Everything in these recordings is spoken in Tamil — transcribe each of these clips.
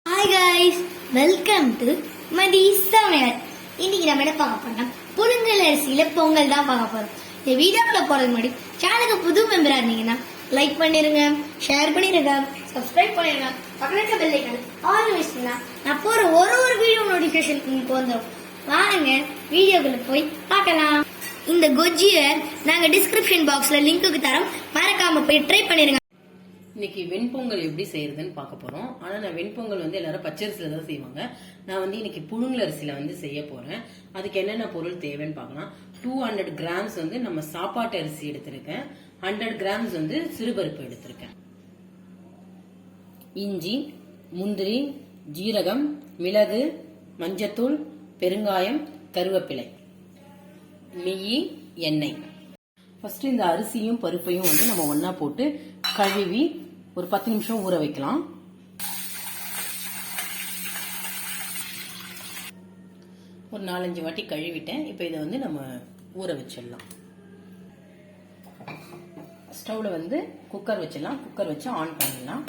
Hi guys, welcome to Mathiz Samayal. இன்னைக்கு நம்ம என்ன பார்க்க போறோம்னா புழுங்கல் அரிசியில பொங்கல் தான் பார்க்க போறோம். இந்த வீடியோக்குள்ள போறது முன்னாடி சேனலுக்கு புது மெம்பரா இருந்தீங்கன்னா லைக் பண்ணிருங்க, ஷேர் பண்ணிருங்க, சப்ஸ்கிரைப் பண்ணிருங்க, பக்கத்துல பெல் ஐகான் ஆல் வச்சிருங்க. நான் போற ஒரு வீடியோ நோட்டிபிகேஷன் உங்களுக்கு வந்துடும். வாங்க வீடியோக்குள்ள போய் பார்க்கலாம். இந்த கொஜ்ஜியை நாங்க டிஸ்கிரிப்ஷன் பாக்ஸ்ல லிங்க்குக்கு தரோம், மறக்காம போய் ட்ரை பண்ணிருங்க. இன்னைக்கு வெண்பொங்கல் எப்படி செய்யறதுன்னு பார்க்க போறோம். ஆனா நான் வெண்பொங்கல் எல்லாரும் பச்சரிசியில தான் செய்வாங்க. நான் இன்னைக்கு புழுங்கல் அரிசியில செய்ய போறேன். அதுக்கு என்னென்ன பொருள் தேவைன்னு பார்க்கலாம். 200 கிராம்ஸ் நம்ம சாப்பாட்டு அரிசி எடுத்திருக்கேன். 100 கிராம்ஸ் சிறுபருப்பு எடுத்திருக்கேன். இஞ்சி, முந்திரி, ஜீரகம், மிளகு, மஞ்சத்தூள், பெருங்காயம், கருவேப்பிலை, நெய், எண்ணெய். ஃபர்ஸ்ட் இந்த அரிசியும் பருப்பையும் நம்ம ஒன்னா போட்டு கழுவி ஒரு 10 நிமிஷம் ஊற வைக்கலாம். ஒரு 4-5 வாட்டி கழுவிட்டேன். இப்ப இதை நம்ம ஊற வச்சிடலாம். ஸ்டவ்ல குக்கர் வச்சிடலாம். குக்கர் வச்சு ஆன் பண்ணிடலாம்.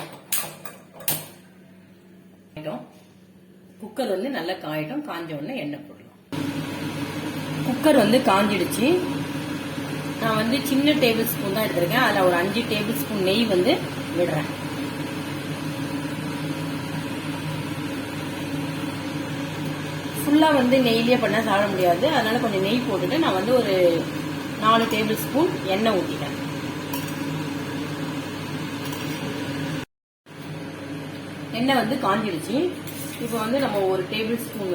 குக்கர் நல்லா காயிடும். காஞ்ச உடனே எண்ணெய் போடலாம். குக்கர் காஞ்சிடுச்சு. நான் சின்ன டேபிள் ஸ்பூன் தான் எடுத்திருக்கேன். அதுல ஒரு 5 டேபிள் ஸ்பூன் நெய் விடுறேன். ஃபுல்லா நெய்லயே பண்ண சாப்பிட முடியாது. அதனால கொஞ்சம் நெய் போட்டுட்டு நான் ஒரு 4 டேபிள் ஸ்பூன் எண்ணெய் ஊத்திட்டேன். எண்ணெய் காஞ்சிடுச்சு. இப்போ நம்ம ஒரு டேபிள் ஸ்பூன்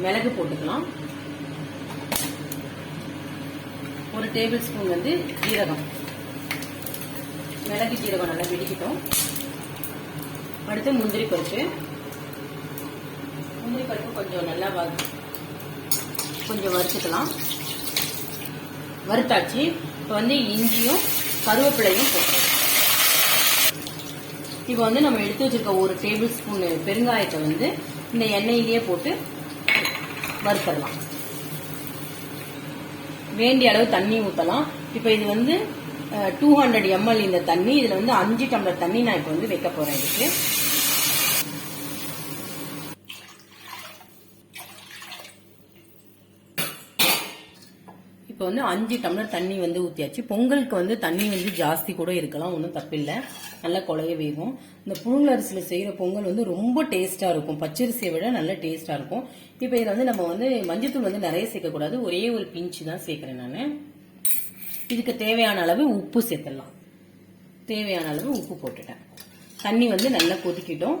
மிளகு போட்டுக்கலாம். ஒரு டேபிள் ஸ்பூன் ஜீரகம். மிளகு ஜீரகம் நல்லா வெடிக்கிட்டோம். அடுத்து முந்திரி பருப்பு. முந்திரி பருப்பு கொஞ்சம் நல்லா கொஞ்சம் வறுத்துக்கலாம். வறுத்தாச்சு. இப்போ இஞ்சியும் கருவேப்பிலையும் போட்டுக்கலாம். இப்போ நம்ம எடுத்து வச்சிருக்க ஒரு டேபிள் ஸ்பூன் பெருங்காயத்தை இந்த எண்ணெயிலேயே போட்டு வறுத்தரலாம். வேண்டிய அளவு தண்ணி ஊத்தலாம். இப்ப இது 200 ml இந்த தண்ணி. இதுல 5 டம்ளர் தண்ணி நான் இப்ப வைக்க போறேன். இதுக்கு இப்ப 5 டம்ளர் தண்ணி ஊத்தியாச்சு. பொங்கலுக்கு தண்ணி ஜாஸ்தி கூட இருக்கலாம், ஒன்றும் தப்பில்லை. நல்லா குழைய வேகும். இந்த புழுங்கல் அரிசியில செய்யற பொங்கல் ரொம்ப டேஸ்டா இருக்கும். பச்சரிசியை விட நல்ல டேஸ்டா இருக்கும். இப்ப இதுல நம்ம மஞ்சத்தூள் நிறைய சேர்க்கக்கூடாது. ஒரே ஒரு பிஞ்சு தான் சேர்க்கிறேன் நானு. இதுக்கு தேவையான அளவு உப்பு சேர்த்துடலாம். தேவையான அளவு உப்பு போட்டுட்டேன். தண்ணி நல்லா கொதிக்கிட்டோம்.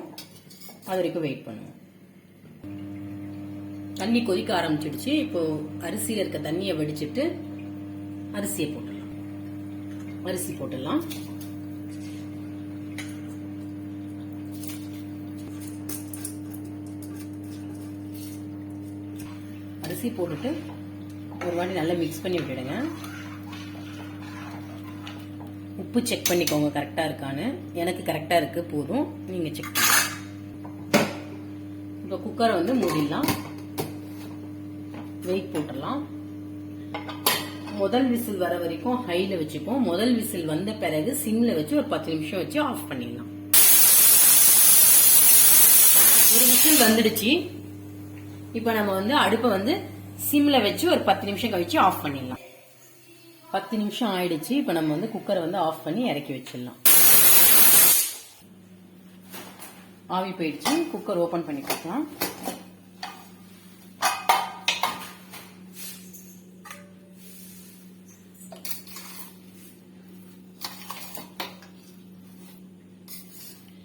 அது வரைக்கும் வெயிட் பண்ணுவோம். தண்ணி கொதிக்க ஆரம்பிச்சிடுச்சு. இப்போ அரிசியில இருக்க தண்ணியை வடிச்சிட்டு அரிசியை போட்டுடலாம். அரிசி போட்டுடலாம். அரிசி போட்டுட்டு ஒரு வாட்டி நல்லா மிக்ஸ் பண்ணி விட்டுடுங்க. உப்பு செக் பண்ணிக்கோங்க கரெக்டா இருக்கான்னு. எனக்கு கரெக்டா இருக்கு, போதும். நீங்க செக் பண்ணுங்க. இப்போ குக்கரை மூடிடலாம். வெயிட் போட்டுடலாம். முதல் விசில் வர வரைக்கும் ஹைல வச்சுப்போம். முதல் விசில் வந்த பிறகு சிம்ல வச்சு ஒரு 10 நிமிஷம் வச்சு ஆஃப் பண்ணிடலாம். ஒரு விசில் வந்துடுச்சு. இப்ப நம்ம அடுப்பை சிம்ல வச்சு ஒரு 10 நிமிஷம் கழிச்சு ஆஃப் பண்ணிடலாம். 10 நிமிஷம் ஆயிடுச்சு. இப்ப நம்ம குக்கரை ஆஃப் பண்ணி இறக்கி வச்சிடலாம். ஆவி போயிடுச்சு. குக்கர் ஓபன் பண்ணி பார்க்கலாம்.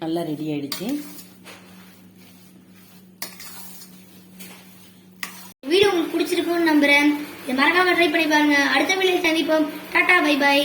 நல்லா ரெடி ஆயிடுச்சு. வீடியோ உங்களுக்கு பிடிச்சிருக்கும்னு நம்புறேன். மறக்காம ட்ரை பண்ணி பாருங்க. அடுத்த வீடியோவில் சந்திப்போம். Tata, bye by.